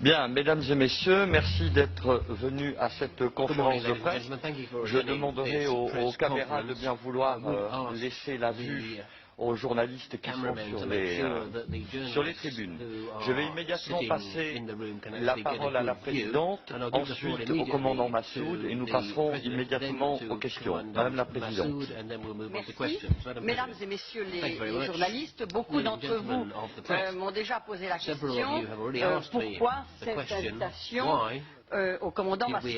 Bien, mesdames et messieurs, merci d'être venus à cette conférence de presse. Je demanderai aux caméras de bien vouloir laisser la vue aux journalistes qui sont sur les tribunes. Je vais immédiatement passer la parole à la présidente, ensuite au commandant Massoud et nous passerons immédiatement aux questions. Madame la présidente. Merci. Mesdames et messieurs les journalistes, beaucoup d'entre vous m'ont déjà posé la question pourquoi cette invitation au commandant Massoud.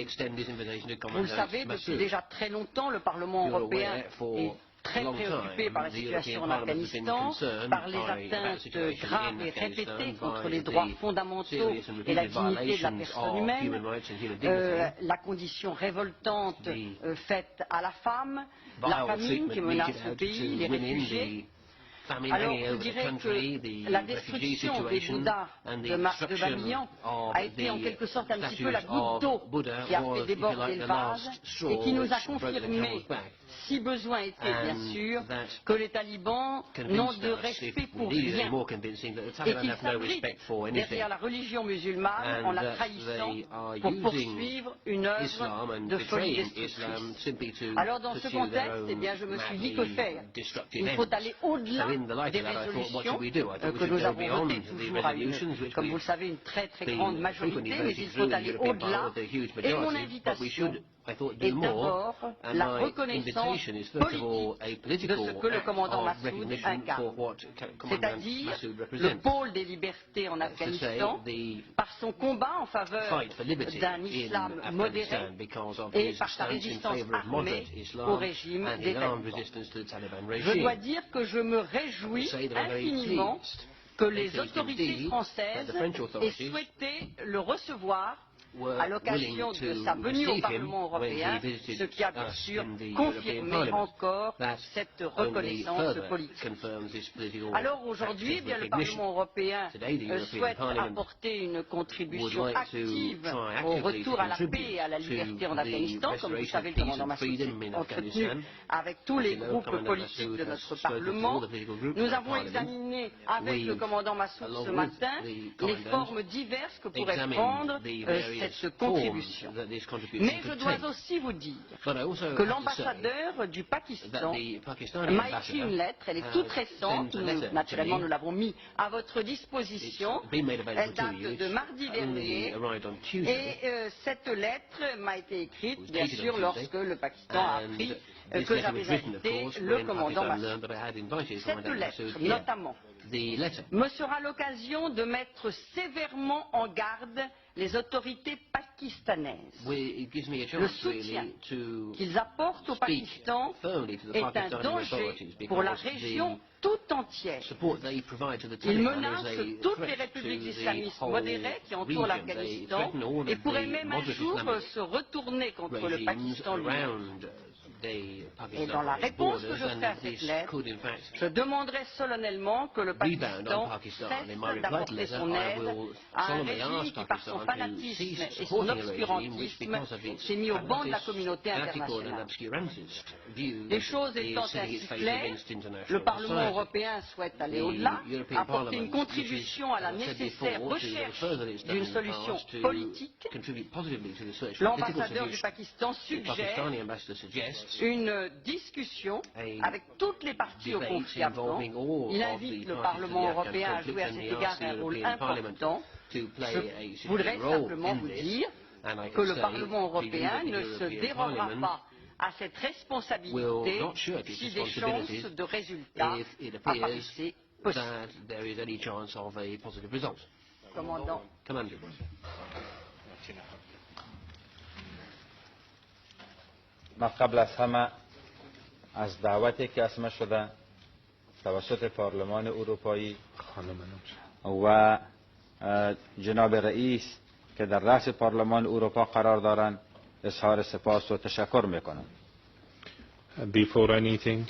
Vous le savez, depuis déjà très longtemps, le Parlement européen est très préoccupé par la situation en Afghanistan, par les atteintes graves et répétées contre les droits fondamentaux et la dignité de la personne humaine, la condition révoltante faite à la femme, la famine qui menace le pays, les réfugiés. Alors, je dirais que la destruction des Bouddhas de Bamiyan a été en quelque sorte un petit peu la goutte d'eau qui a fait déborder le vase et qui nous a confirmé, si besoin était bien sûr, que les talibans n'ont de respect pour rien et qu'ils s'abritent derrière la religion musulmane en la trahissant pour poursuivre une œuvre de folie destructrice. Alors dans ce contexte, eh bien, je me suis dit que faire. Il faut aller au-delà des résolutions que nous avons votées toujours à comme vous le savez, une très grande majorité, mais il faut aller au-delà. Et mon invitation est d'abord la reconnaissance politique de ce que le commandant Massoud incarne, c'est-à-dire le pôle des libertés en Afghanistan, par son combat en faveur d'un islam modéré et par sa résistance armée au régime des talibans. Je dois dire que je me réjouis infiniment que les autorités françaises aient souhaité le recevoir à l'occasion de sa venue au Parlement européen, ce qui a bien sûr confirmé encore cette reconnaissance politique. Alors aujourd'hui, le Parlement européen souhaite apporter une contribution active au retour à la paix et à la liberté en Afghanistan. Comme vous savez, le commandant Massoud s'est entretenu avec tous les groupes politiques de notre Parlement. Nous avons examiné avec le commandant Massoud ce matin les formes diverses que pourrait prendre cette contribution. Mais je dois aussi vous dire que l'ambassadeur du Pakistan m'a écrit une lettre, elle est toute récente, naturellement nous l'avons mis à votre disposition, elle date de mardi dernier, et cette lettre m'a été écrite, bien sûr, lorsque le Pakistan a appris que j'avais invité le commandant Massoud. Cette lettre, notamment, me sera l'occasion de mettre sévèrement en garde les autorités pakistanaises. Le soutien qu'ils apportent au Pakistan est un danger pour la région tout entière. Ils menacent toutes les républiques islamistes modérées qui entourent l'Afghanistan et pourraient même un jour se retourner contre le Pakistan lui-même. Et dans la réponse que je ferai à cette lettre, je demanderai solennellement que le Pakistan cesse d'apporter son aide à un régime qui, par son fanatisme et son obscurantisme, s'est mis au banc de la communauté internationale. Les choses étant ainsi claires, le Parlement européen souhaite aller au-delà, apporter une contribution à la nécessaire recherche d'une solution politique. L'ambassadeur du Pakistan suggère une discussion avec toutes les parties au conflit afghan. Il invite le Parlement européen à jouer à cet égard un rôle important. Je voudrais simplement vous dire que le Parlement européen ne se dérogera pas à cette responsabilité si des chances de résultats apparaissaient possibles. Commandant. ما قبل از همه از دعوتی که اسمه شده توسط پارلمان اروپایی و جناب رئیس که در رأس پارلمان اروپا قرار دارند اظهار سپاس و تشکر میکنم. Before anything,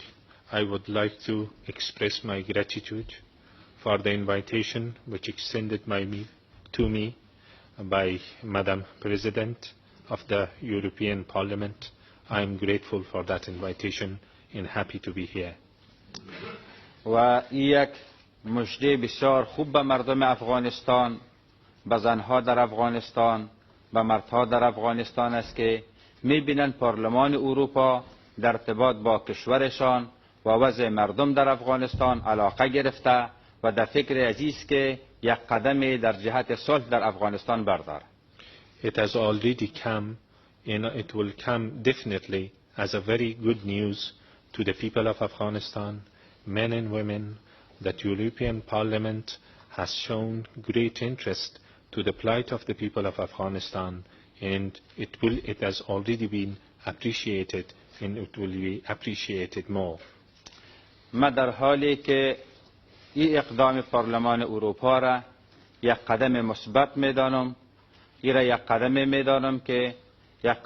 I would like to express my gratitude for the invitation which extended to me by Madam President of the European Parliament. I am grateful for that invitation and happy to be here. و یک مژده بسیار خوب به مردم افغانستان به زنها در افغانستان، به مردها در افغانستان است که می‌بینند پارلمان اروپا در ارتباط با کشورشان و وضع مردم در افغانستان علاقه گرفته و در فکر عزیز که یک قدم در جهت صلح در افغانستان بردارد. It has already come, and it will come definitely as a very good news to the people of Afghanistan, men and women, that European Parliament has shown great interest to the plight of the people of Afghanistan, and it has already been appreciated, and it will be appreciated more. ما در حالی که این اقدام پارلمان اروپا را یک قدم مثبت می‌دانم، این را یک قدم می‌دانم که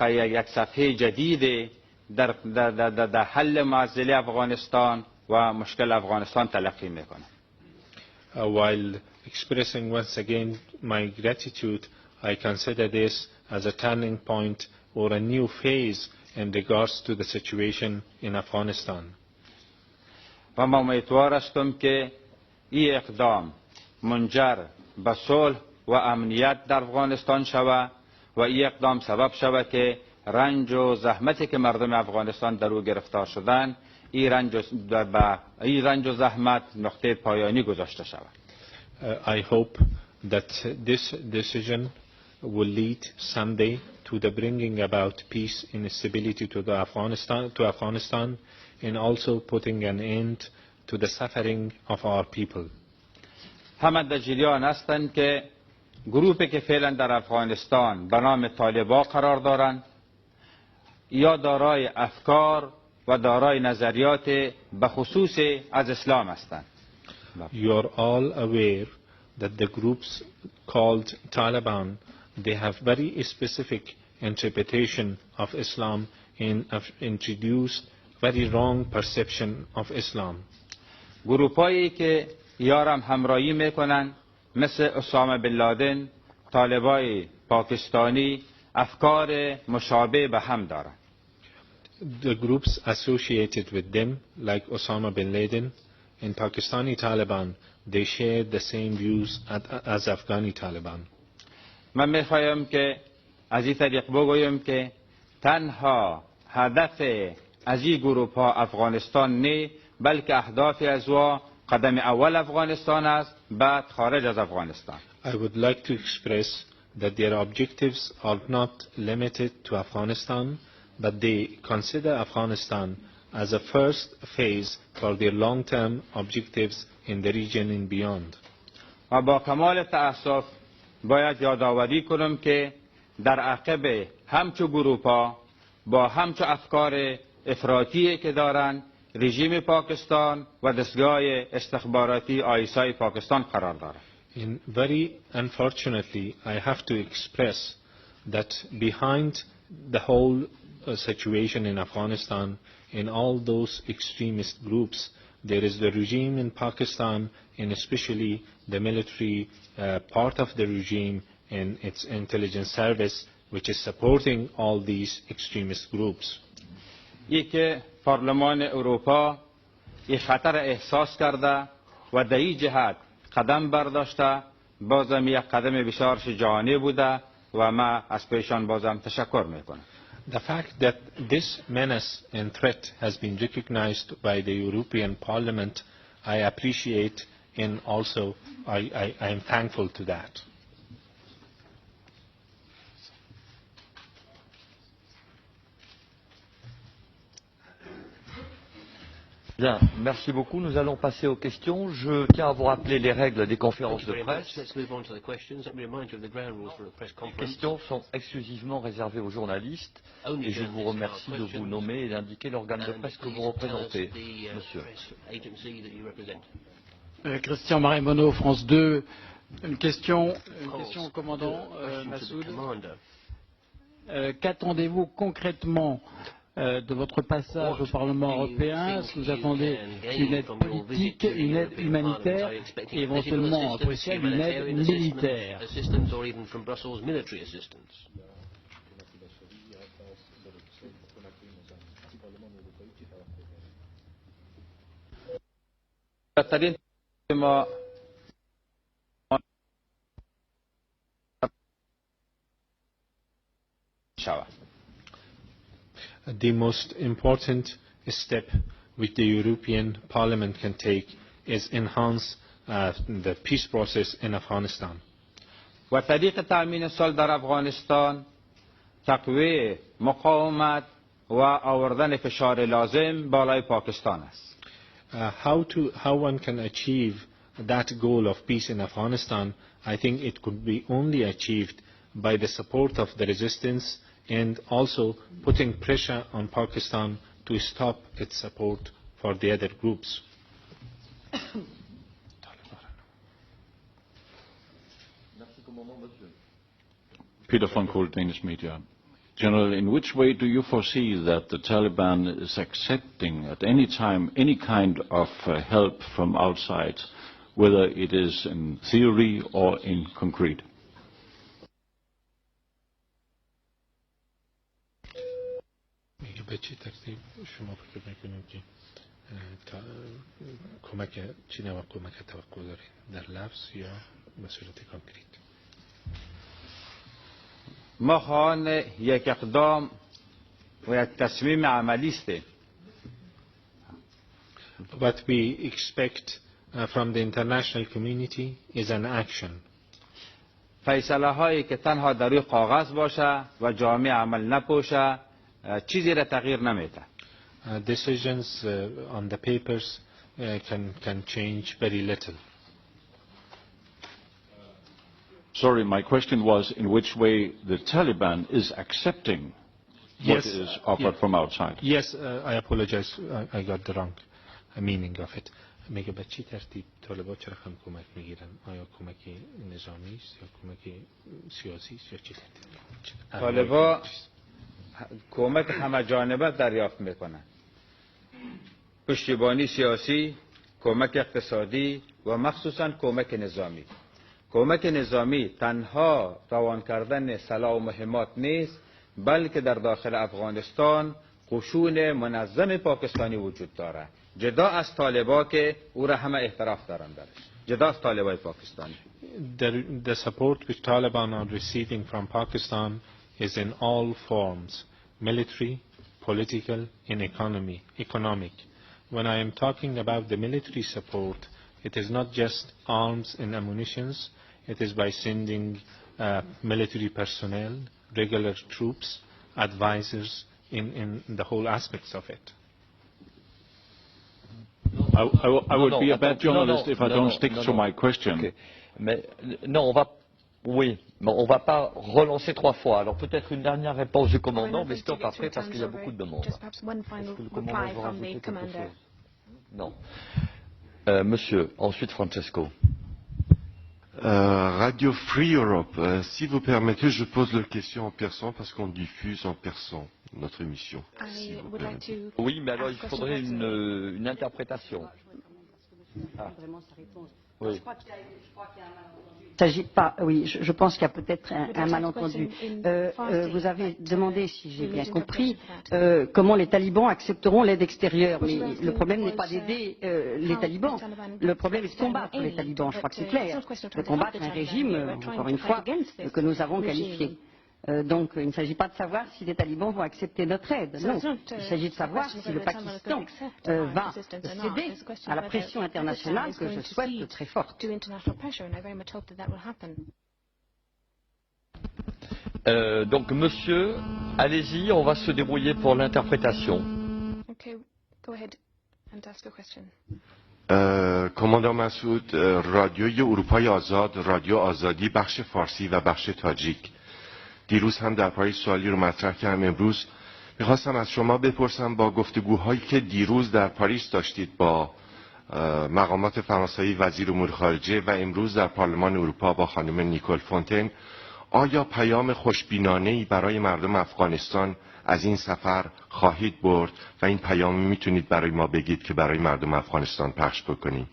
یک صفحه جدید در حل معضل افغانستان و مشکل افغانستان تلقی می‌کنم. While expressing once again my gratitude, I consider this as a turning point or a new phase in regards to the situation in Afghanistan. و ما امیدوار هستم که این اقدام منجر به صلح و امنیت در افغانستان شود و این اقدام سبب شود که رنج و زحمتی که مردم افغانستان در او گرفتار شدند، این رنج و زحمت نقطه پایانی گذاشته شود. I hope that this decision will lead someday to the bringing about peace and stability to Afghanistan and also putting an end to the suffering of our people. همه در جریان هستند که گروهی که فعلا در افغانستان به نام طالبان قرار دارند یا دارای افکار و دارای نظریات به خصوص از اسلام هستند. You are all aware that the groups called Taliban, they have very specific interpretation of Islam and have introduced very wrong perception of Islam. گروهایی که یارم همراهی میکنن مثل اسامه بن لادن، طالبای پاکستانی افکار مشابه به هم دارند. The groups associated with them, like Osama bin Laden and Pakistani Taliban, they share the same views as Afghani Taliban. من میخوایم که از این طریق بگویم که تنها هدف از این گروه ها افغانستان نه، بلکه اهداف از او قدم اول افغانستان است، بعد خارج از افغانستان. I would like to express that their objectives are not limited to Afghanistan, but they consider Afghanistan as a first phase for their long-term objectives in the region and beyond. و با کمال تأسف باید یادآوری کنم که در عقب همچو گروه‌ها با همچو افکار افراطی که دارند رژیم پاکستان و دستگاه استخباراتی آیسای پاکستان قرار دارد. And very unfortunately, I have to express that behind the whole situation in Afghanistan and all those extremist groups, there is the regime in Pakistan and especially the military part of the regime and its intelligence service, which is supporting all these extremist groups. که پارلمان اروپا این خطر احساس کرده و در این جهت قدم برداشته، بازم یک قدم بسیار شجاعانه بوده و ما از پیشان بازم تشکر میکنم. The fact that this menace and threat has been recognized by the European Parliament, I appreciate and also I am thankful to that. Bien, merci beaucoup. Nous allons passer aux questions. Je tiens à vous rappeler les règles des conférences de presse. Les questions sont exclusivement réservées aux journalistes et je vous remercie de vous nommer et d'indiquer l'organe de presse que vous représentez. Monsieur. Christian Marémono, France 2. Une question au commandant Massoud. Qu'attendez-vous concrètement de votre passage au Parlement européen? Est-ce que vous attendez une aide politique, une aide humanitaire et éventuellement, après ça, une aide militaire? the most important step which the European Parliament can take is enhance the peace process in Afghanistan. و طریق تأمین صلح در افغانستان تقویت مقاومت و آوردن فشار لازم بالای پاکستان است. How one can achieve that goal of peace in Afghanistan, I think it could be only achieved by the support of the resistance and also putting pressure on Pakistan to stop its support for the other groups. Peter von Kohl, Danish media. General, in which way do you foresee that the Taliban is accepting at any time any kind of help from outside, whether it is in theory or in concrete? به چه ترتیب شما فکر میکنید که کمک چی نوع کمک توقع دارید در لفظ یا به صورت کانکریت؟ ما خواهان یک اقدام و یک تصمیم عملی است. What we expect from the international community is an action. فیصله هایی که تنها در روی کاغذ باشه و جامع عمل نپوشه چیزی را تغییر نمیده. Decisions on the papers can change very little. Sorry, my question was in which way the Taliban is accepting what is offered from outside. Yes, I apologize. I got the wrong meaning of it. میگه به چی ترتیب طالبان چه رقم کمک میگیرن؟ آیا کمک نظامی است یا کمک سیاسی است یا چی ترتیب؟ طالبان کمک همه جانبه دریافت میکنن. پشتیبانی سیاسی، کمک اقتصادی و مخصوصا کمک نظامی. کمک نظامی تنها روان کردن سلاح و مهمات نیست، بلکه در داخل افغانستان قشون منظم پاکستانی وجود داره. جدا از طالبا که او را همه احتراف دارن درش. جدا از طالبای پاکستانی. The support which Taliban are receiving from Pakistan is in all forms, military, political, and economic. When I am talking about the military support, it is not just arms and ammunitions. It is by sending military personnel, regular troops, advisors in the whole aspects of it. I would be a bad journalist if I don't stick to my question. Okay. Mais non, on va pas relancer 3 fois. Alors peut-être une dernière réponse du commandant, mais stop après parce qu'il y a beaucoup de demandes. Est-ce que le commandant veut rajouter quelque chose? Non. Monsieur, ensuite Francesco. Radio Free Europe, si vous permettez, je pose la question en persan parce qu'on diffuse en persan notre émission. Si oui, mais alors il faudrait une interprétation. Ah. Oui. Je pense qu'il y a peut-être un malentendu. Vous avez demandé, si j'ai bien compris, comment les talibans accepteront l'aide extérieure. Mais le problème n'est pas d'aider les talibans. Le problème est de combattre les talibans. Je crois que c'est clair. De combattre un régime, encore une fois, que nous avons qualifié. Donc il ne s'agit pas de savoir si les talibans vont accepter notre aide. Non, il s'agit de savoir si le Pakistan va céder à la pression internationale que je souhaite très forte. Donc monsieur, allez-y, on va se débrouiller pour l'interprétation. کماندان مسعود، رادیوی اروپای آزاد، رادیو آزادی بخش فارسی و بخش تاجیک. دیروز هم در پاریس سوالی رو مطرح کردم. امروز میخواستم از شما بپرسم با گفتگوهایی که دیروز در پاریس داشتید با مقامات فرانسوی وزیر امور خارجه و امروز در پارلمان اروپا با خانم نیکول فونتین، آیا پیام خوشبینانه‌ای برای مردم افغانستان از این سفر خواهید برد و این پیام میتونید برای ما بگید که برای مردم افغانستان پخش بکنیم؟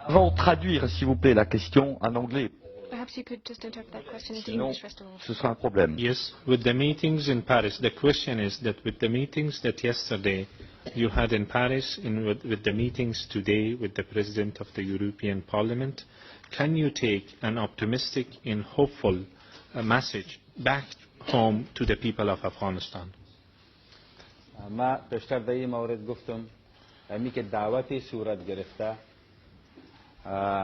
Avant de traduire, s'il vous plaît, la question en anglais. Perhaps you could just interpret that question in Sinon, English first of all. Ce sera un problème. Yes, with the meetings in Paris, the question is that with the meetings that yesterday you had in Paris and with the meetings today with the President of the European Parliament, can you take an optimistic and hopeful message back home to the people of Afghanistan. ما پیشتر در این مورد گفتم امی که دعوتی صورت گرفته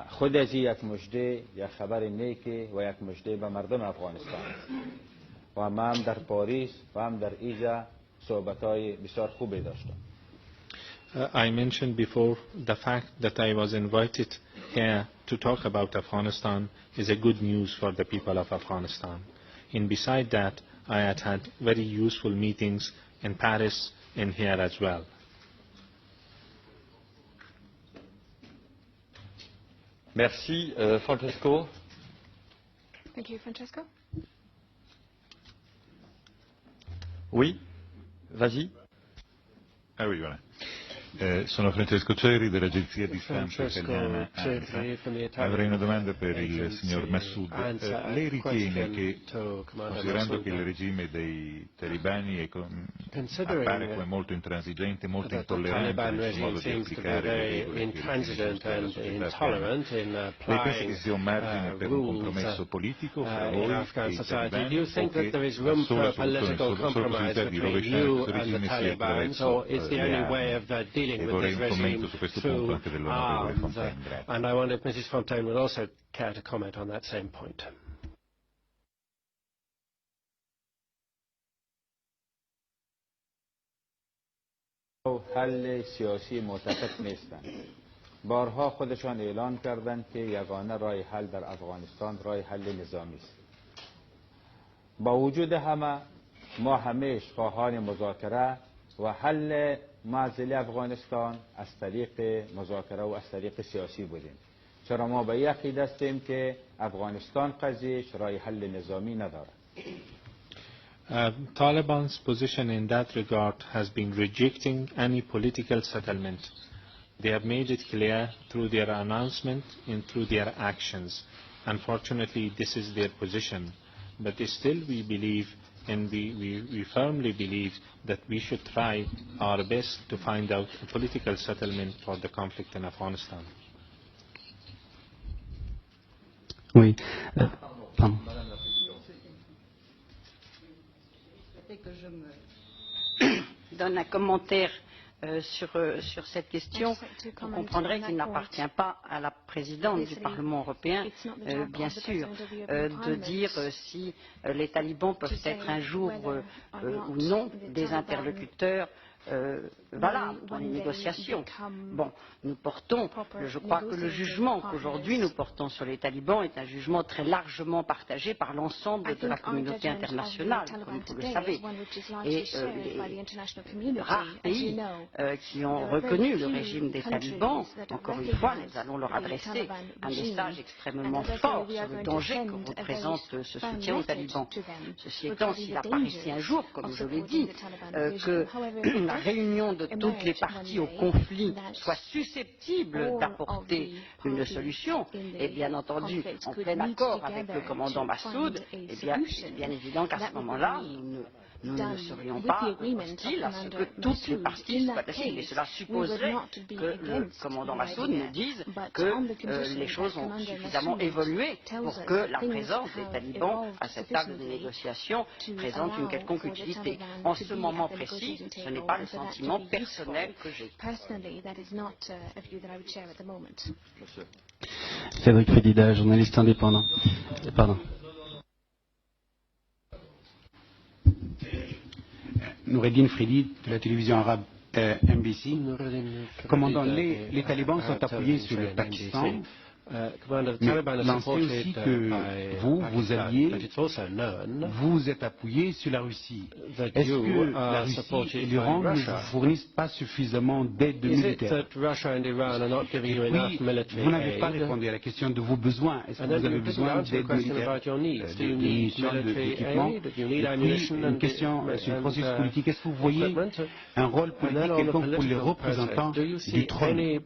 خود از یک مژده یک خبر نیکی و یک مژده به مردم افغانستان و ما هم در پاریس و هم در ایجا صحبت‌های بسیار خوبی داشتم. I mentioned before the fact that I was invited here to talk about Afghanistan is a good news for the people of Afghanistan. And beside that, I had very useful meetings in Paris and here as well. Merci, Francesco. Thank you, Francesco. Oui, vas-y. Ah oui, voilà. Sono Francesco Ceri dell'agenzia di stampa italiana ANSA. Avrei una domanda per il signor Massoud. Lei ritiene che, considerando che il regime dei talebani appare come molto intransigente, molto intollerante nel suo modo di applicare le regole che la società afghana, lei pensa che sia un margine per un compromesso politico fra voi e i talebani o che la sola possibilità di rovesciare questo regime sia attraverso dialoghi? E vorrei un commento su questo punto anche dell'onorevole Fontaine. And I wonder if Mrs. Fontaine would also care to comment on that same point. حل سیاسی معتقد نیستند. بارها خودشان اعلان کردند که یگانه راه حل در افغانستان راه حل نظامی است. با وجود همه ما همیشه خواهان مذاکره و حل معضل افغانستان از طریق مذاکره و از طریق سیاسی بودیم. چرا ما به این عقیده هستیم که افغانستان قضیهش راه حل نظامی نداره. Taliban's position in that regard has been rejecting any political settlement. They have made it clear through their announcement and through their actions. Unfortunately, this is their position. But still we believe and we firmly believe that we should try our best to find out a political settlement for the conflict in Afghanistan. Oui. Pardon. Que je me donne un commentaire sur cette question. Vous comprendrez qu'il n'appartient pas à la présidente du Parlement européen, bien sûr, de dire si les talibans peuvent être un jour ou non des interlocuteurs valables dans les négociations. Bon, nous portons, je crois que le jugement qu'aujourd'hui nous portons sur les talibans est un jugement très largement partagé par l'ensemble de la communauté internationale, comme vous le savez. Et les rares pays qui ont reconnu le régime des talibans, encore une fois, nous allons leur adresser un message extrêmement fort sur le danger que représente ce soutien aux talibans. Ceci étant, s'il apparaissait un jour, comme je l'ai dit, que la réunion de toutes les parties au conflit soit susceptible d'apporter une solution, et bien entendu en plein accord avec le commandant Massoud, eh bien, il est bien évident qu'à ce moment-là, nous ne serions pas hostiles à ce que toutes les parties soient assises. Et cela supposerait que le commandant Massoud nous dise que les choses ont suffisamment évolué pour que la présence des talibans à cette table de négociation présente une quelconque utilité. En ce moment précis, ce n'est pas le sentiment personnel que j'ai. Cédric Fedida, journaliste indépendant. Pardon. Noureddin Fredi de la télévision arabe NBC. Commandant, les talibans sont appuyés sur le Pakistan. Mais l'on sait aussi que vous alliez, vous êtes appuyé sur la Russie. Est-ce que la Russie et l'Iran ne vous fournissent pas suffisamment d'aide militaire? Et puis, vous n'avez pas répondu à la question de vos besoins. Est-ce que vous avez besoin d'aide militaire, de munitions, d'équipements? Et puis, une question sur le processus politique. Est-ce que vous voyez un rôle politique quelconque pour les représentants du trône?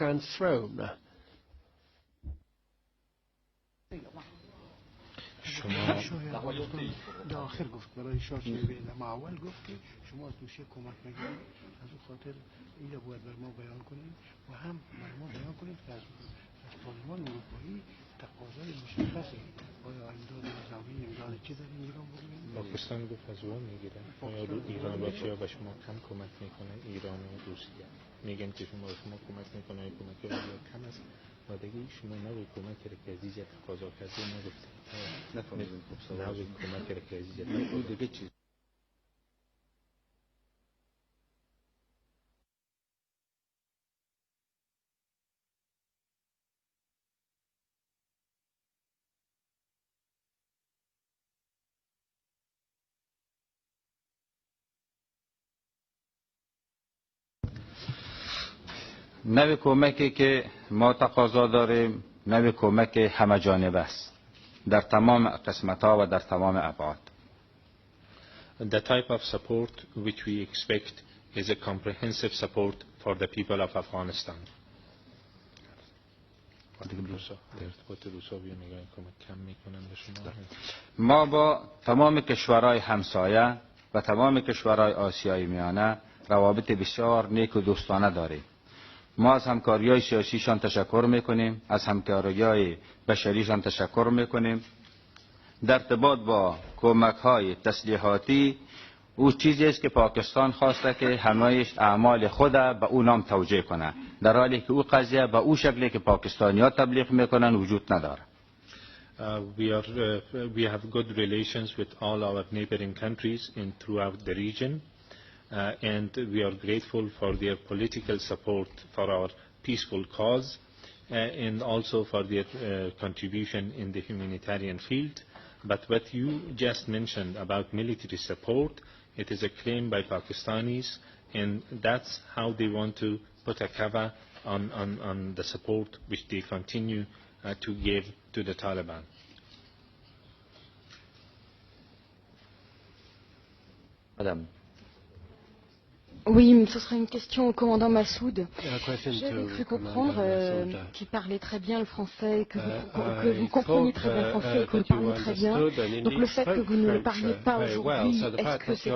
Throne. آخر گفت برای شاه شیوه اول گفت که شما از روسیه کمک نگیرید از اون خاطر اینجا باید بر ما بیان کنید و هم بر ما بیان کنید که از طالبان اروپایی تقاضای مشخصی آیا امداد نظامی امداد چی در ایران بکنیم؟ پاکستان گفت از اون میگیرن آیا ایران با چیا به شما کم کمک میکنه؟ ایران و روسیه میگن که شما کمک میکنه کمک رو کم است و دیگه شما نوی کمک رو که از اینجا تقاضا کرده نگفتید نفهمیدیم نوی کمک رو که از اینجا دیگه چیز نوع کمکی که ما تقاضا داریم نوع کمک همه جانبه است در تمام قسمت‌ها و در تمام ابعاد. The type of support which we expect is a comprehensive support for the people of Afghanistan. ما با تمام کشورهای همسایه و تمام کشورهای آسیای میانه روابط بسیار نیک و دوستانه داریم. ما از همکاری‌های سیاسیشان تشکر میکنیم، از همکاری‌های بشریشان تشکر میکنیم. در ارتباط با کمک‌های تسلیحاتی او چیزی است که پاکستان خواسته که همه‌اش اعمال خود به او نام توجیه کنه، در حالی که او قضیه به او شکلی که پاکستانی‌ها تبلیغ میکنن وجود نداره. We have good relations with all our neighboring countries throughout the region. And we are grateful for their political support for our peaceful cause and also for their contribution in the humanitarian field. But what you just mentioned about military support, it is a claim by Pakistanis, and that's how they want to put a cover on the support which they continue to give to the Taliban. Madame. Oui, ce serait une question au commandant Massoud. J'avais cru comprendre qu'il parlait très bien le français, que vous compreniez très bien le français et que vous le parliez très bien. Donc le fait que vous ne le parliez pas aujourd'hui, est-ce que ça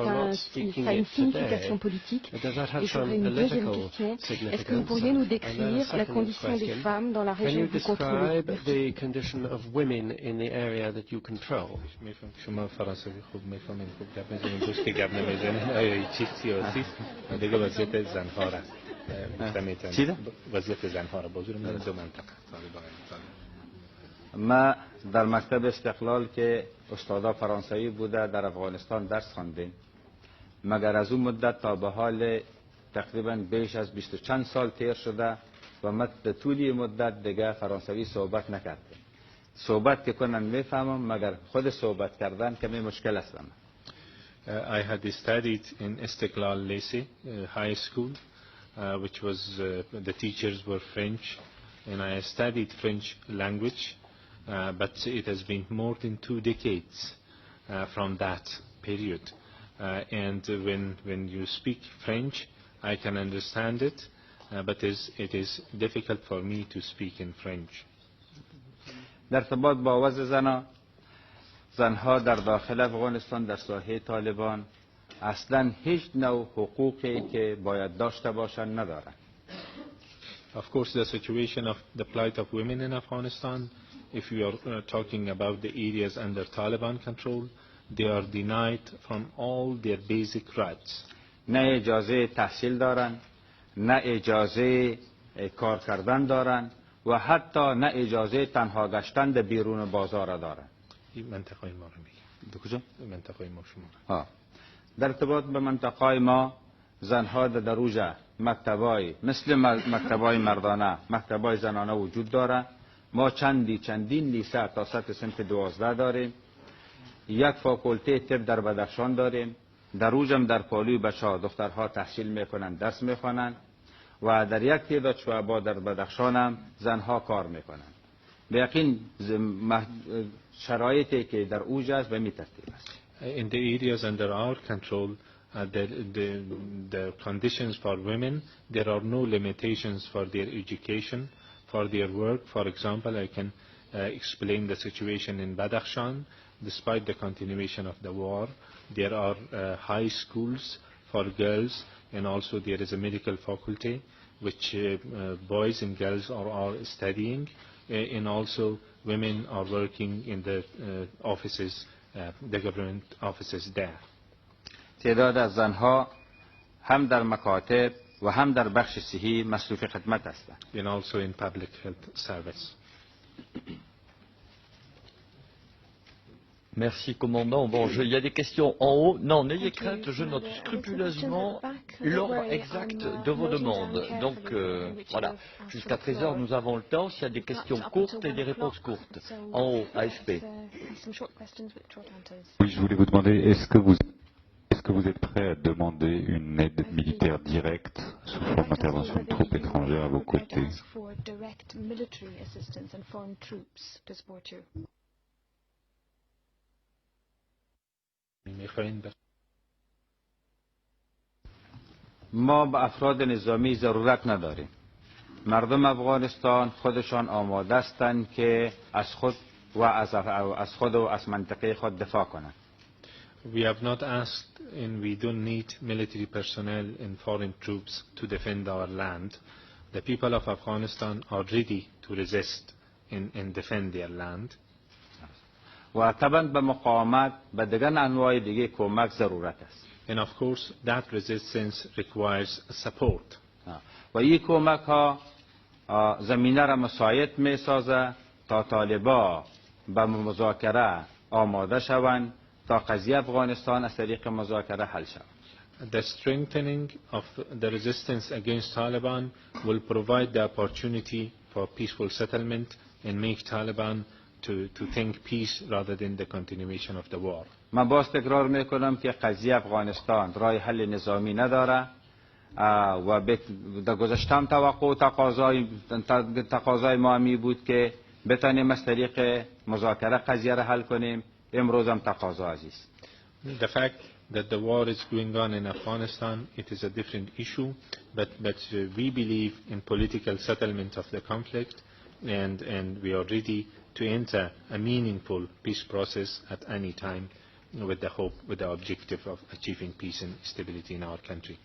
a une signification politique? Et j'aurais une deuxième question. Est-ce que vous pourriez nous décrire la condition des femmes dans la région que vous contrôlez? دیگه وضعیت زنها را وضعیت زنها را بازور من دو منطقه. ما در مکتب استقلال که استادا فرانسوی بوده در افغانستان درس خواندیم، مگر از اون مدت تا به حال تقریبا بیش از 20 چند سال تیر شده و ما در طول مدت دیگه فرانسوی صحبت نکردیم. صحبت که کنن میفهمم مگر خود صحبت کردن کمی مشکل است. I had studied in Istiklal Lycée High School, which was the teachers were French, and I studied French language, but it has been more than 2 decades from that period. And when you speak French, I can understand it, but it is difficult for me to speak in French. در ارتباط با وضع زنها در داخل افغانستان در ساحه طالبان اصلا هیچ نوع حقوقی که باید داشته باشند ندارند. Of course, the situation of the plight of women in Afghanistan, if we are talking about the areas under Taliban control, they are denied from all their basic rights. نه اجازه تحصیل دارند، نه اجازه کار کردن دارند و حتی نه اجازه تنها گشتن در بیرون بازار دارند. این منطقه ما رو میگم. کجا؟ منطقه ما شما. در ارتباط به منطقه ما زنها در دروجه مکتبای مثل مکتبای مردانه، مکتبای زنانه وجود داره. ما چندین لیسه تا سطح صنف 12 داریم. یک فاکولته طب در بدخشان داریم. در روجم در پالوی بچه‌ها دخترها تحصیل میکنن، درس میخوانن و در یک تعداد شعبا در بدخشان هم زنها کار میکنن. به یقین شرایطی که در اوج است به می ترتیب است. In the areas under our control, the conditions for women, there are no limitations for their education, for their work. For example, I can explain the situation in Badakhshan. Despite the continuation of the war, there are high schools for girls, and also there is a medical faculty. which boys and girls are studying, and also women are working in the offices, the government offices there. تعداد از زنها هم در مکاتب و هم در بخش صحی مصروف خدمت هستند. And also in public health service. Merci, commandant. Bon, il y a des questions en haut. Non, n'ayez crainte, je note scrupuleusement l'ordre exact de vos demandes. Donc, voilà, jusqu'à 13h, nous avons le temps. S'il y a des questions courtes et des réponses courtes. En haut, AFP. Oui, je voulais vous demander, est-ce que vous êtes prêt à demander une aide militaire directe sous forme d'intervention de troupes étrangères à vos côtés? ما به افراد نظامی ضرورت نداریم. مردم افغانستان خودشان آماده هستند که از خود و از منطقه خود دفاع کنند. We have not asked and we don't need military personnel and foreign troops to defend our land. The people of Afghanistan are ready to resist and defend their land. و طبعا به مقاومت به دیگر انواع دیگه کمک ضرورت است. And of course that resistance requires support. و این کمک ها زمینه را مساعد می سازه تا طالبا به مذاکره آماده شوند تا قضیه افغانستان از طریق مذاکره حل شود. The strengthening of the resistance against Taliban will provide the opportunity for peaceful settlement and make Taliban to think peace rather than the continuation of the war. من باز تکرار میکنم که قضیه افغانستان راه حل نظامی نداره و در گذشته توقع تقاضای ما می بود که بتانیم از طریق مذاکره قضیه را حل کنیم. امروز هم تقاضا عزیز. The fact that the war is going on in Afghanistan, it is a different issue, but we believe in political settlement of the conflict, and we are ready to enter a meaningful peace process at any time with the objective of achieving peace and stability in our country.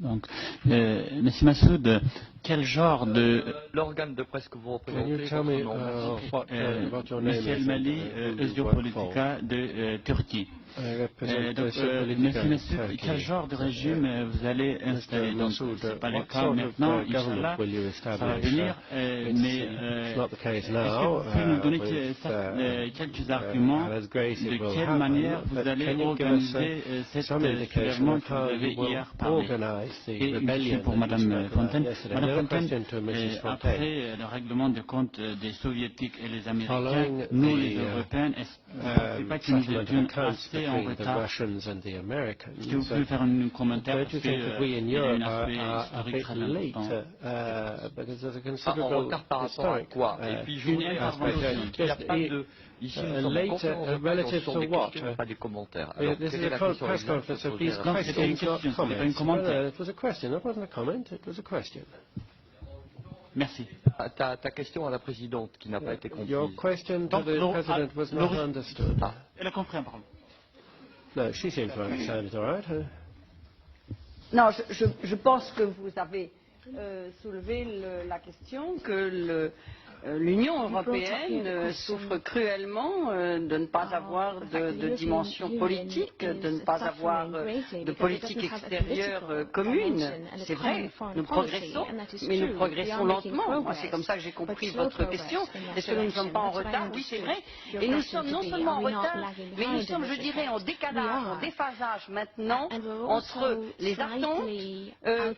Donc, Monsieur Massoud, quel genre de... L'organe de presse que vous représentez, Monsieur El Mali, Politica de Turquie. Monsieur Massoud, quel genre de régime vous allez installer? Donc, ce n'est pas le cas maintenant, Inch'Allah, ça va venir, mais est-ce que vous pouvez nous donner quelques arguments de quelle manière vous allez organiser cet soulèvement que vous avez hier parlé? Et une question pour Madame Fontaine. Madame Fontaine, après le règlement de compte des Soviétiques et les Américains, nous les Européens, est-ce pas que nous étions assez en retard? Est-ce que vous pouvez faire un commentaire parce qu'il y a un aspect historique très important? En retard par rapport à quoi? Et puis je voudrais il n'y a pas de... Ici, nous sommes relative to what? Pas des commentaires. Alors, this is a press conference, so please questions, not comments. It was a question. It wasn't a comment. It was a question. Merci. Ta question à la présidente qui n'a pas été comprise. Your question to the president was not understood. Elle a compris, pardon. No, she seemed to understand it all right. Non, je pense que vous avez soulevé la question que l'Union européenne souffre cruellement de ne pas avoir de dimension politique, de ne pas avoir de politique extérieure commune. C'est vrai, nous progressons, mais nous progressons lentement. Moi, c'est comme ça que j'ai compris votre question. Est-ce que nous ne sommes pas en retard? Oui, c'est vrai. Et nous sommes non seulement en retard, mais nous sommes, je dirais, en décalage, en déphasage maintenant entre les attentes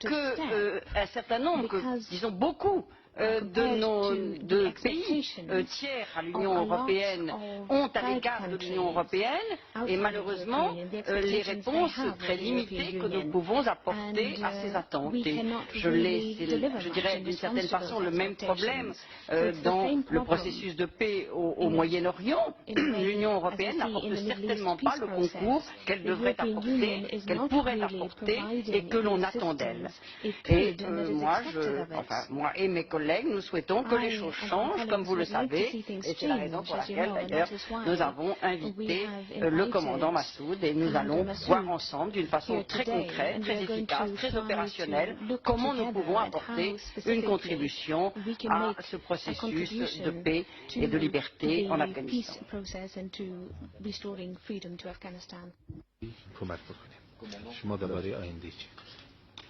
qu'un certain nombre, disons beaucoup, de pays tiers à l'Union européenne ont à l'égard de l'Union européenne et malheureusement les réponses très limitées que nous pouvons apporter à ces attentes. Et je dirais d'une certaine façon le même problème dans le processus de paix au Moyen-Orient. L'Union européenne n'apporte certainement pas le concours qu'elle devrait apporter, qu'elle pourrait apporter et que l'on attend d'elle. Et moi et mes collègues collègues, nous souhaitons que les choses changent, comme vous le savez, et c'est la raison pour laquelle, d'ailleurs, nous avons invité le commandant Massoud et nous allons voir ensemble, d'une façon très concrète, très efficace, très opérationnelle, comment nous pouvons apporter une contribution à ce processus de paix et de liberté en Afghanistan.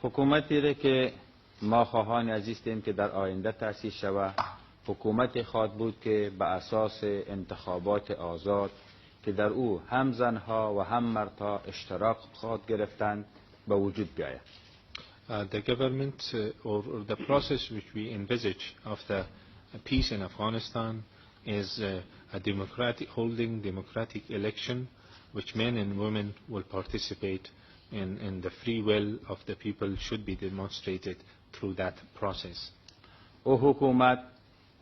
حکومتی را که ما خواهان عزیزیم که در آینده تأسیس شود حکومتی خواهد بود که به اساس انتخابات آزاد که در او هم زنها و هم مردها اشتراک خواهد گرفتند به وجود بیاید. The government or the process which we envisage of the peace in Afghanistan is a democratic election which men and women will participate in the free will of the people should be demonstrated through that process. او حکومت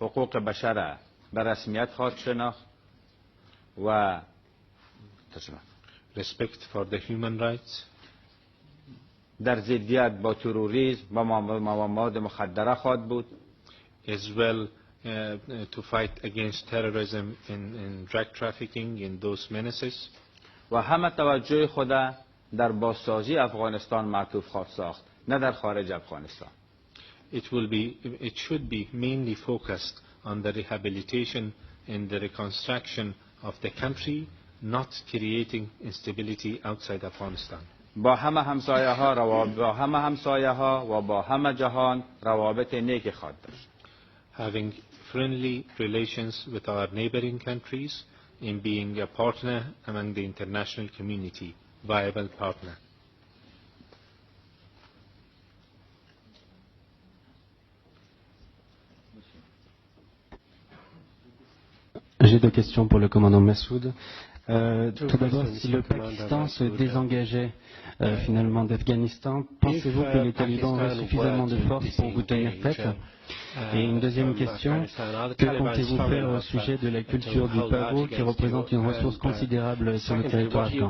حقوق بشر به رسمیت خواهد شناخت و respect for the human rights در ضدیت با تروریسم و مواد مخدره خواهد بود as well to fight against terrorism and drug trafficking in those menaces و همه توجه خود در بازسازی افغانستان معطوف خواهد ساخت نه در خارج افغانستان. It should be mainly focused on the rehabilitation and the reconstruction of the country, not creating instability outside Afghanistan. با همه همسایه ها و با همه جهان روابط نیک خواهد داشت. Having friendly relations with our neighboring countries in being a partner among the international community, viable partner. J'ai deux questions pour le commandant Massoud. Tout d'abord, si le Pakistan se désengageait finalement d'Afghanistan, pensez-vous que les talibans auraient suffisamment de force pour vous tenir tête? Et une deuxième question, que comptez-vous faire au sujet de la culture du pavot qui représente une ressource considérable sur le territoire afghan?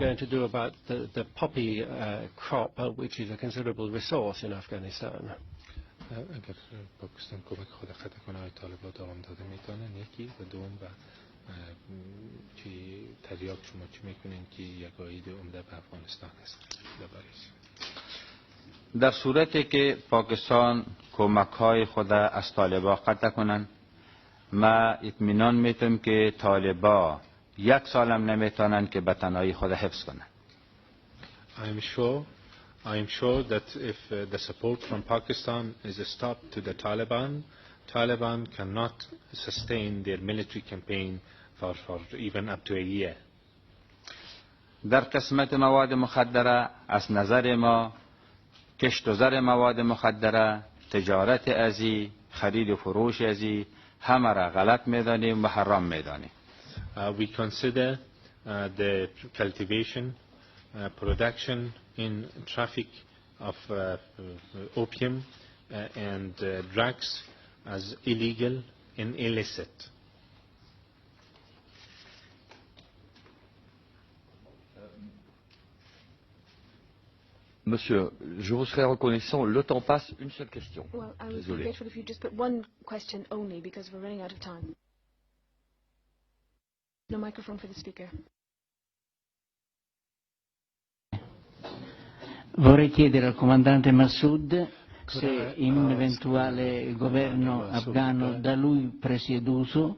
اگر پاکستان کمک خود خطا کنه های طالبان دوام داده میتونن یکی و دوم و که تریاک شما چی میکنین که یک عاید عمده به افغانستان هست در صورتی که پاکستان کمک های خود از طالبان قطع کنن ما اطمینان میتونم که طالبان یک سالم نمیتونن که به تنهایی خود حفظ کنن. I am sure that if the support from Pakistan is a stop to the Taliban cannot sustain their military campaign for even up to a year. در قسمت مواد مخدره از نظر ما کشت و زر مواد مخدره تجارت ازی خرید و فروش ازی همه را غلط میدانیم و حرام میدانیم. We consider the cultivation, production in traffic of opium and drugs as illegal and illicit. Monsieur, je vous serais reconnaissant. Le temps passe. Une seule question. Well, I would be grateful if you just put one question only because we're running out of time. No microphone for the speaker. Vorrei chiedere al comandante Massoud se in un eventuale governo afghano da lui presieduto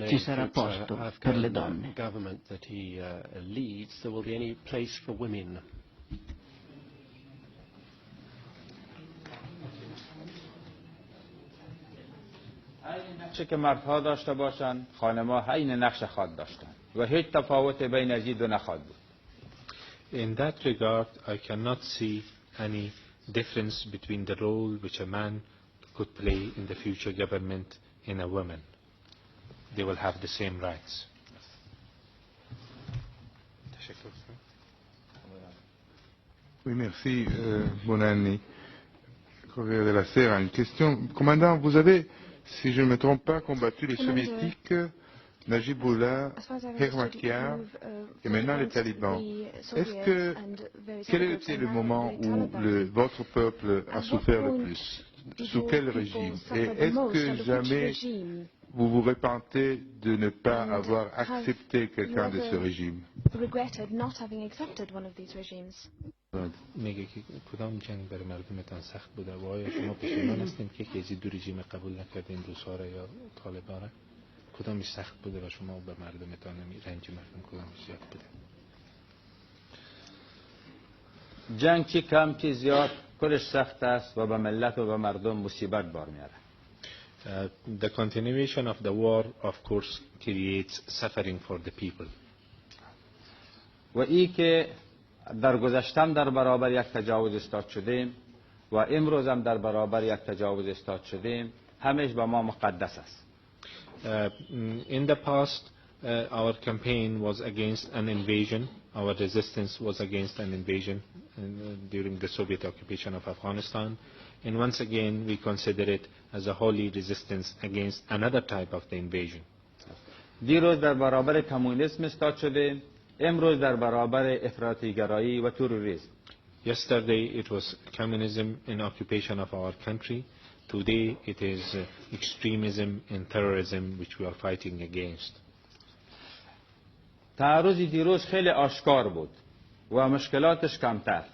ci sarà posto per le donne. این نقشه که مردها داشته باشند خانم‌ها این نقشه خواهد داشتند و هیچ تفاوت بین از این دو نخواهد بود. In that regard, I cannot see any difference between the role which a man could play in the future government and a woman. They will have the same rights. Oui, merci. Bonne année. Corriere della Sera, une question. Commandant, vous avez, si je ne me trompe pas, combattu les soviétiques, Najibullah, Hermakiar et maintenant les talibans. Quel était le moment où votre peuple a souffert le plus? sous quel régime? Et est-ce que jamais vous vous repentez de ne pas avoir accepté quelqu'un de ce régime? میگه که کدام جنگ بر مردمتان سخت بوده و آیا شما پشیمان هستین که یکی از دو رژیم قبول نکردین، روس‌ها یا طالبان را؟ کدامش سخت بوده و شما به مردمتان رنج مردم کدامش زیاد بوده؟ جنگ چی کم چی زیاد کلش سخت است و به ملت و به مردم مصیبت بار میاره. The continuation of the war of course creates suffering for the people. و ای که در گذشتم در برابر یک تجاوز استاد شدیم و امروز هم در برابر یک تجاوز استاد شدیم همش به ما مقدس است. In the past our campaign was against an invasion. Our resistance was against an invasion during the Soviet occupation of Afghanistan. And once again we consider it as a holy resistance against another type of the invasion. دیروز در برابر کمونیسم استاد شدیم، امروز در برابر افراطیگرایی و تروریسم. Yesterday it was communism in occupation of our country. Today it is extremism and terrorism which we are fighting against. تعرض دیروز خیلی آشکار بود و مشکلاتش کمتر.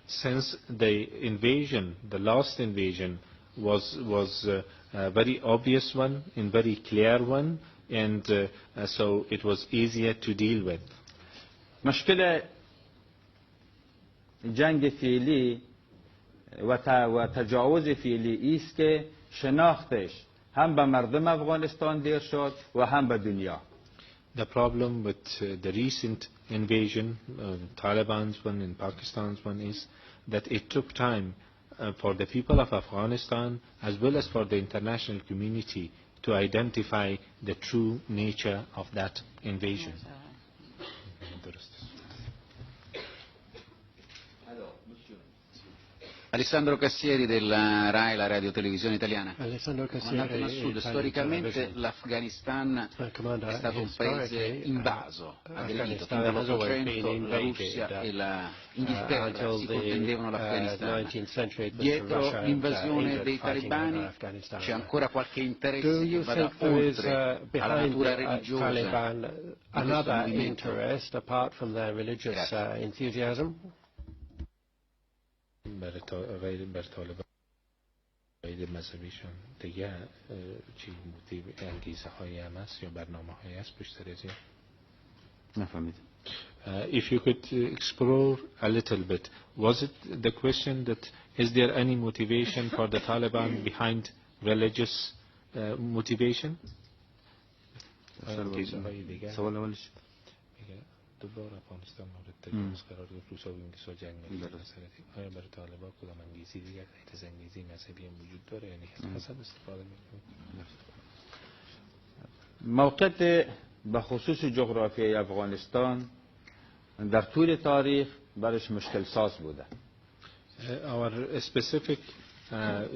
Since the invasion, the last invasion was a very obvious one and very clear one, and so it was easier to deal with. مشکل جنگ فعلی و تجاوز فعلی است که شناختش هم به مردم افغانستان دیر شد و هم به دنیا. The problem with the recent invasion, Taliban's one and Pakistan's one, is that it took time for the people of Afghanistan as well as for the international community to identify the true nature of that invasion. Alessandro Cassieri della RAI, la radio televisione italiana. Alessandro Comandante Massoud, storicamente l'Afghanistan è stato un paese invaso, aggredito fino all'800, la Russia e l'Inghilterra si contendevano l'Afghanistan. Dietro l'invasione dei talebani c'è ancora qualche interesse che vada oltre alla natura religiosa di questo movimento? Apart from their religious enthusiasm? بر طالبان مذهبیشون دیگه چی انگیزه هایی هم هست یا برنامه هایی هست پشت سر ازیه؟ نفهمید. If you could explore a little bit, was it the question that is there any motivation for the Taliban behind religious motivation? سوال اولش دوباره افغانستان مورد تجاوز قرار گرفت، روس‌ها و انگلیس‌ها جنگ می‌کردن سرتی. آیا برای طالبان کدام انگیزی دیگر غیر از انگیزی مذهبی هم وجود داره؟ یعنی حسب استفاده می‌کنید؟ موقعیت به خصوص جغرافیای افغانستان در طول تاریخ برش مشکل ساز بوده. Our specific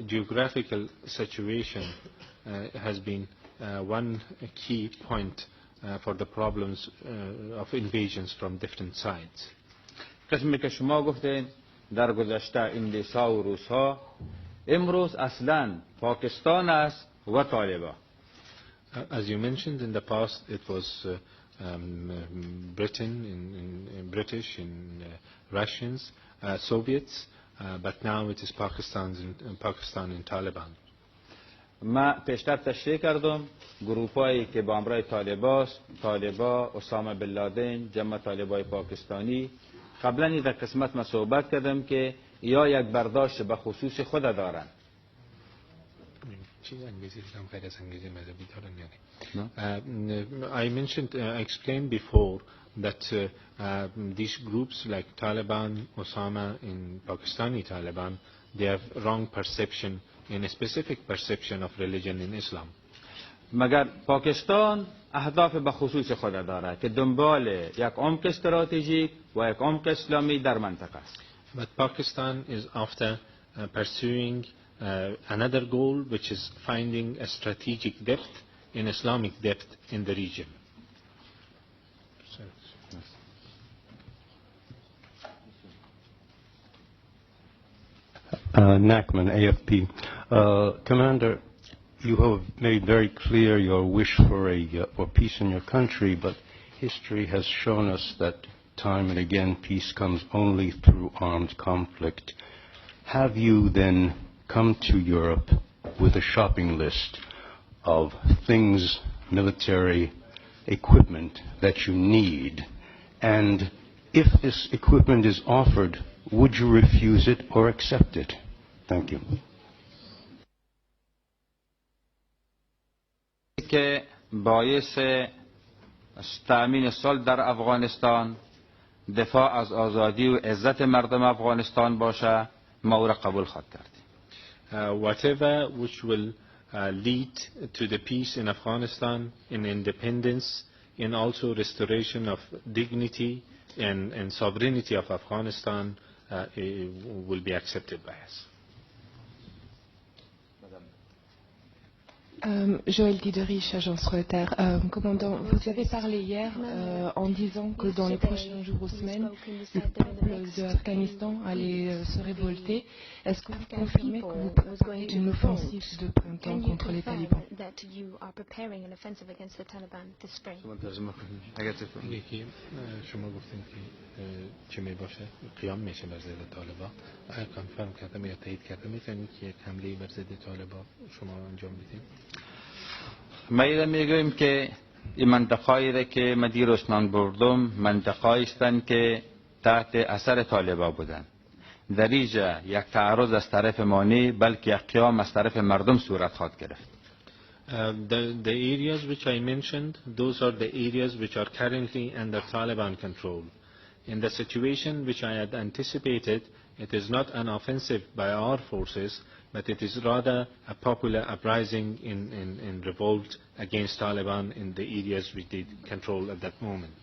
geographical situation has been one key point for the problems of invasions from different sides. قسمی که شما گفتین در گذشته انگلیس‌ها و روس‌ها، امروز اصلاً پاکستان است و طالبان. As you mentioned, in the past it was Britain, British, and Russians, Soviets, but now it is Pakistan and Taliban. ما پیشتر تشریح کردم گروپایی که با همراه طالبا، اسامه بن لادن، جمع طالبای پاکستانی. قبلا این در قسمت ما صحبت کردم که یا یک برداشت به خصوص خود دارن. I mentioned, I explained before that these groups like Taliban, Osama, and Pakistani Taliban, they have wrong perception in a specific perception of religion in Islam. مگر پاکستان اهداف به خصوص خود دارد که دنبال یک عمق استراتژیک و یک عمق اسلامی در منطقه است. But Pakistan is after pursuing another goal, which is finding a strategic depth in Islamic depth in the region. Nachman, AFP. Commander, you have made very clear your wish for peace in your country, but history has shown us that time and again peace comes only through armed conflict. Have you then come to Europe with a shopping list of things, military equipment that you need? And if this equipment is offered, would you refuse it or accept it? Thank you. که باعث تأمین صلح در افغانستان، دفاع از آزادی و عزت مردم افغانستان باشه، ما او را قبول خواهد کرد. Whatever which will lead to the peace in Afghanistan, in independence, in also restoration of dignity and sovereignty of Afghanistan will be accepted by us. Joël Diderich, agence Reuters. Commandant, vous avez parlé hier en disant que dans les prochains jours ou semaines, le peuple de l'Afghanistan allait se révolter. Est-ce que vous confirmez que vous préparez une offensive de printemps contre les talibans? شما گفتیم که چه می باشه قیام میشه بر ضد طالبان. آیا کانفرم کردم یا تایید کردم میتونید که یک حمله بر ضد طالبان شما انجام بدید؟ ما میگویم که این منطقه‌ای را که من دیروز نام بردم منطقه‌ای هستند که تحت اثر طالبان بودند. در اینجا یک تعرض از طرف ما نه بلکه یک قیام از طرف مردم صورت خواهد گرفت. The areas which I mentioned, those are the areas which are currently under Taliban control. In the situation which I had anticipated, it is not an offensive by our forces, but it is rather a popular uprising in revolt against Taliban in the areas which they control at that moment.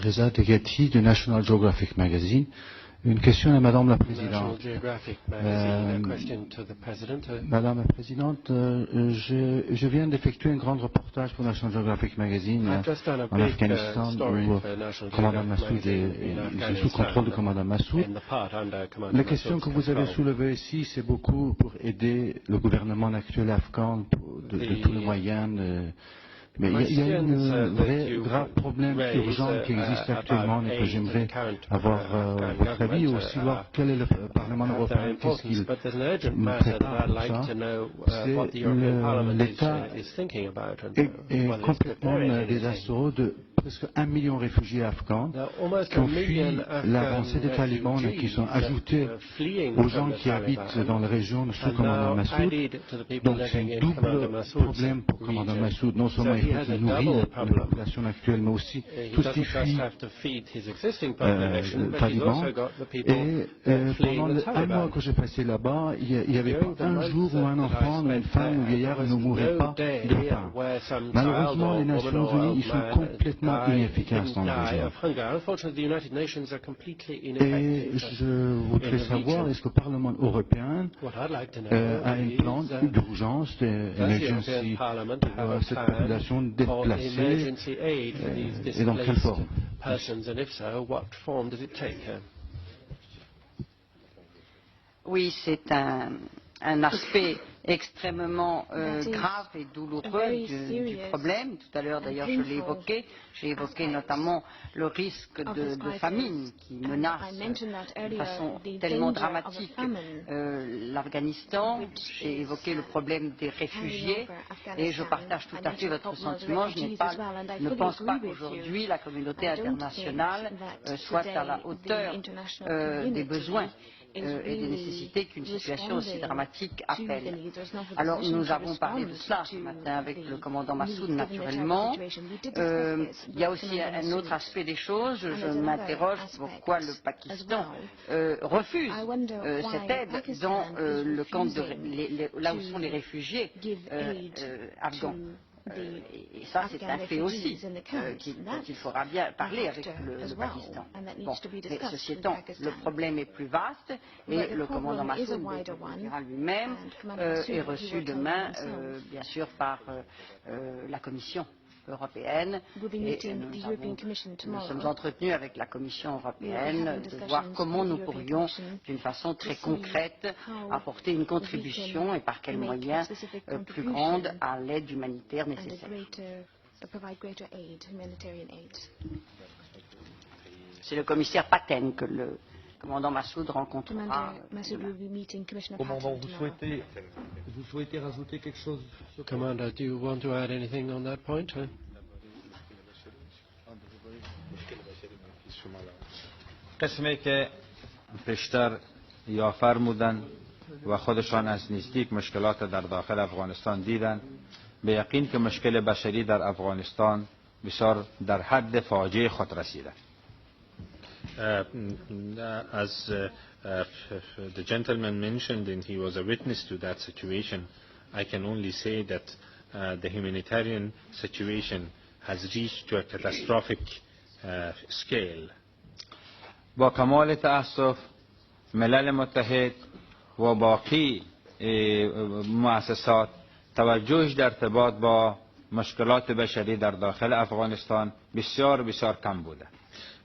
Reza Degati de National Geographic Magazine. Une question à Madame la Présidente. Madame la Présidente, je viens d'effectuer un grand reportage pour National Geographic Magazine en Afghanistan où commandant Massoud est sous contrôle du commandant Massoud. La question que vous avez soulevée ici, c'est beaucoup pour aider le gouvernement actuel afghan de tous les moyens. Mais il y a un vrai grave problème urgent qui existe actuellement et que j'aimerais avoir votre avis et aussi voir quel est le Parlement européen, qu'est-ce qu'il prépare pour ça. L'État est complètement des assauts de presque 1 million de réfugiés afghans qui ont fui l'avancée des talibans et qui sont ajoutés aux gens qui habitent dans la région sous commandant Massoud. Donc c'est un double problème pour commandant Massoud. Non seulement il faut qu'il nourrit la population actuelle, mais aussi tout ce qui fuit les talibans. Et pendant un mois que j'ai passé là-bas, il n'y avait pas un jour où un enfant, une femme ou un vieillard ne mourrait pas de faim. Malheureusement, les Nations Unies, ils sont complètement inefficaces dans la région. Et je voudrais savoir, est-ce que le Parlement européen a un plan d'urgence, d'emergency pour cette population déplacée et dans quelle forme? Oui, c'est un aspect extrêmement grave et douloureux du problème. Tout à l'heure, d'ailleurs, je l'ai évoqué. J'ai évoqué notamment le risque de famine qui menace de façon tellement dramatique l'Afghanistan. J'ai évoqué le problème des réfugiés et je partage tout à fait votre sentiment. Je ne pense pas qu'aujourd'hui la communauté internationale soit à la hauteur des besoins et des nécessités qu'une situation aussi dramatique appelle. Alors nous avons parlé de cela ce matin avec le commandant Massoud naturellement. Il y a aussi un autre aspect des choses. Je m'interroge pourquoi le Pakistan refuse cette aide dans le camp là où sont les réfugiés afghans. Et ça, c'est un fait aussi qu'il faudra bien parler avec le Pakistan. Bon, mais ceci étant, le problème est plus vaste et le commandant Massoud lui-même est reçu demain, bien sûr, par la Commission européenne et nous sommes entretenus avec la Commission européenne de voir comment nous pourrions, d'une façon très concrète, apporter une contribution et par quels moyens plus grande à l'aide humanitaire nécessaire. C'est le commissaire Patten que le commandant Massoud rencontrera. Commandant, vous souhaitez rajouter quelque chose? Commander, do you want to add anything on that point? قسمی که پیشتر یا فرمودن و خودشان از نزدیک مشکلات در داخل افغانستان دیدن، به یقین که مشکل بشری در افغانستان بسیار در حد فاجعه خود رسیده. As the gentleman mentioned, and he was a witness to that situation, I can only say that the humanitarian situation has reached to a catastrophic scale. با کمال تأسف ملل متحد و باقی مؤسسات توجهش در ارتباط با مشکلات بشری در داخل افغانستان بسیار بسیار کم بوده.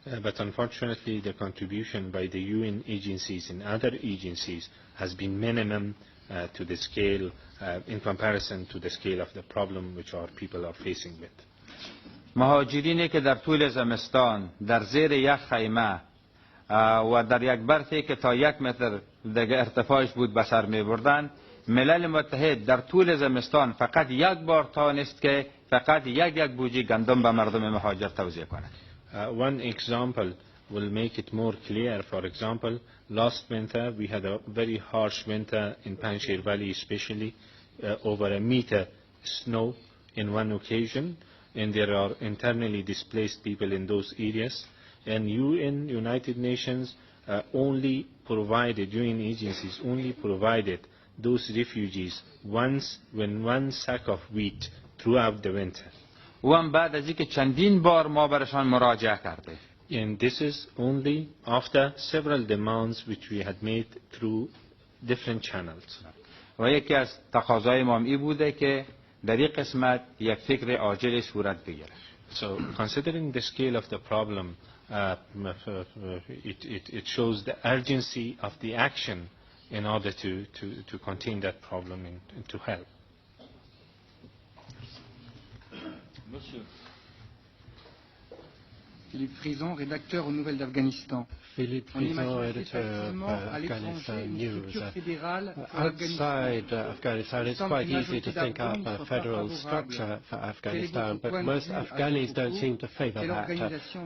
But unfortunately, the contribution by the UN agencies and other agencies has been minimum to the scale, in comparison to the scale of the problem which our people are facing with. مهاجرینی که در طول زمستان در زیر یک خیمه و در یک برفی که تا 1 متر ارتفاعش بود به سر می بردند، ملل متحد در طول زمستان فقط یک بار توانست که فقط یک بوجی گندم به مردم مهاجر توزیع کند. One example will make it more clear. For example, last winter we had a very harsh winter in Panjshir Valley, especially over 1 meter snow in one occasion, and there are internally displaced people in those areas. And United Nations only provided, UN agencies only provided those refugees once when 1 sack of wheat throughout the winter. وان بعد از اینکه چندین بار ما برشان مراجعه کردیم. And this is only after several demands which we had made through different channels. و یکی از تقاضای ما این بوده که در این قسمت یک فکر عاجل صورت بگیره. So considering the scale of the problem, it shows the urgency of the action in order to contain that problem and to help. Monsieur. Philippe Frison, rédacteur aux Nouvelles d'Afghanistan. Philippe Frison, editor of Afghanistan News. Outside Afghanistan, it's quite easy to think up a federal structure for Afghanistan, but most Afghanis don't seem to favor that.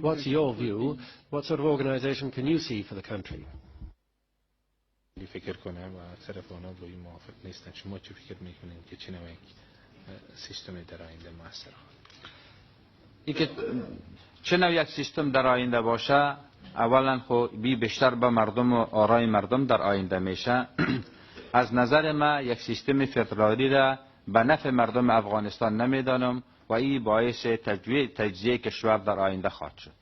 What's your view? What sort of organization can you see for the country? فکر کنم و اکثر افغان‌ها با این موافق نیستن. شما چه فکر می‌کنید که چه نوع سیستم در آینده موثر اینکه چه نوع یک سیستم در آینده باشه، اولا خب بیشتر به مردم و آرای مردم در آینده میشه. از نظر من یک سیستم فدرالی را به نفع مردم افغانستان نمیدانم و این باعث تجزیه کشور در آینده خواهد شد.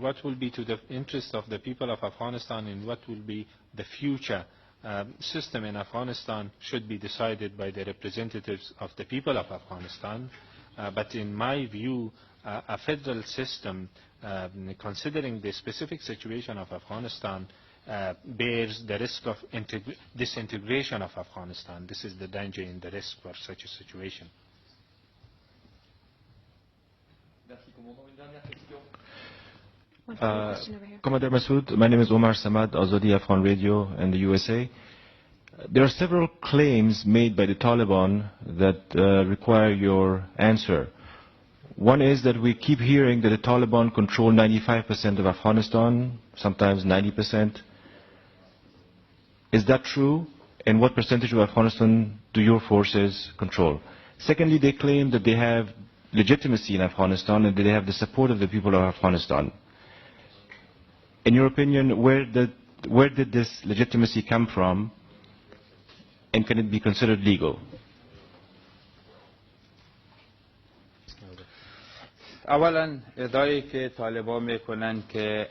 What will be to the interest of the people of Afghanistan and what will be the future system in Afghanistan should be decided by the representatives of the people of Afghanistan. But in my view, a federal system, considering the specific situation of Afghanistan, bears the risk of disintegration of Afghanistan. This is the danger and the risk for such a situation. Commander Massoud, my name is Omar Samad, Azadi Afghan Radio in the USA. There are several claims made by the Taliban that require your answer. One is that we keep hearing that the Taliban control 95% of Afghanistan, sometimes 90%. Is that true? And what percentage of Afghanistan do your forces control? Secondly, they claim that they have legitimacy in Afghanistan and that they have the support of the people of Afghanistan. In your opinion, where did this legitimacy come from, and can it be considered legal? اولا ادعایی که طالبان میکنن که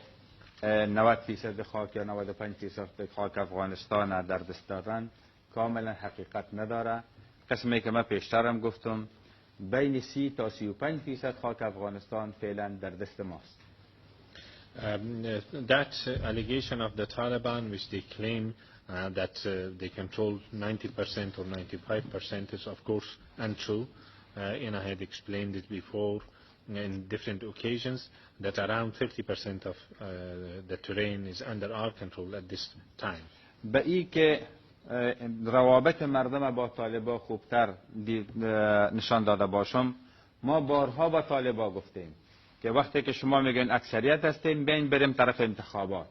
90% خاک یا 95% خاک افغانستان در دست دارن کاملا حقیقت نداره. قسمی که من پیشترم گفتم بین 30 تا 35% خاک افغانستان فعلا در دست ماست. That allegation of the Taliban, which they claim that they control 90% or 95%, is of course untrue. And I had explained it before in different occasions that around 50% of the terrain is under our control at this time. به ای که روابط مردم با طالبان خوبتر نشان داده باشم، ما بارها با طالبان گفتیم که وقتی که شما میگن اکثریت هستیم بیاین بریم طرف انتخابات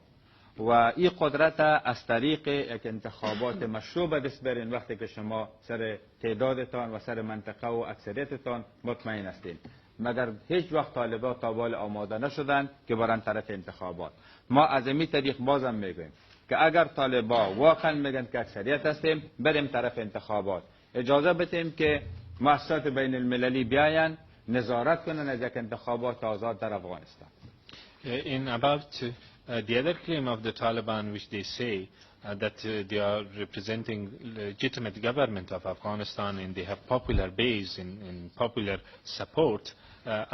و این قدرت از طریق یک انتخابات مشروع به دست برین وقتی که شما سر تعدادتان و سر منطقه و اکثریتتان مطمئن هستین. مگر هیچ وقت طالبان تا بال آماده نشدن که برن طرف انتخابات. ما از این طریق بازم میگیم که اگر طالبان واقعا میگن که اکثریت هستیم بریم طرف انتخابات، اجازه بدیم که مؤسسات بین المللی بیاین نظارت کنن از یک انتخابات آزاد در افغانستان. In about the other claim of the Taliban, which they say that they are representing legitimate government of Afghanistan and they have popular base in popular support,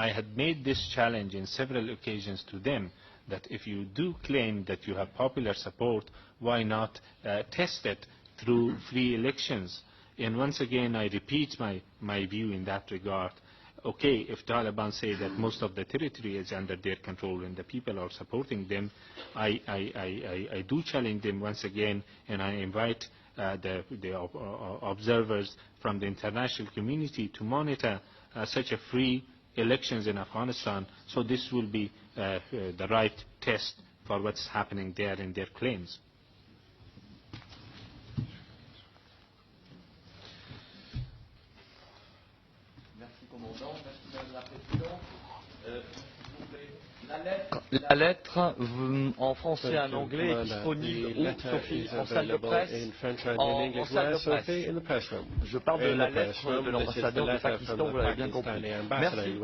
I had made this challenge in several occasions to them that if you do claim that you have popular support, why not test it through free elections? And once again I repeat my view in that regard. Okay, if Taliban say that most of the territory is under their control and the people are supporting them, I do challenge them once again, and I invite the observers from the international community to monitor such a free elections in Afghanistan, so this will be the right test for what's happening there in their claims. La lettre en français et en anglais est disponible Sophie, en salle de presse, en salle de presse. Je parle de la lettre de l'ambassadeur du Pakistan, vous l'avez bien compris. Merci.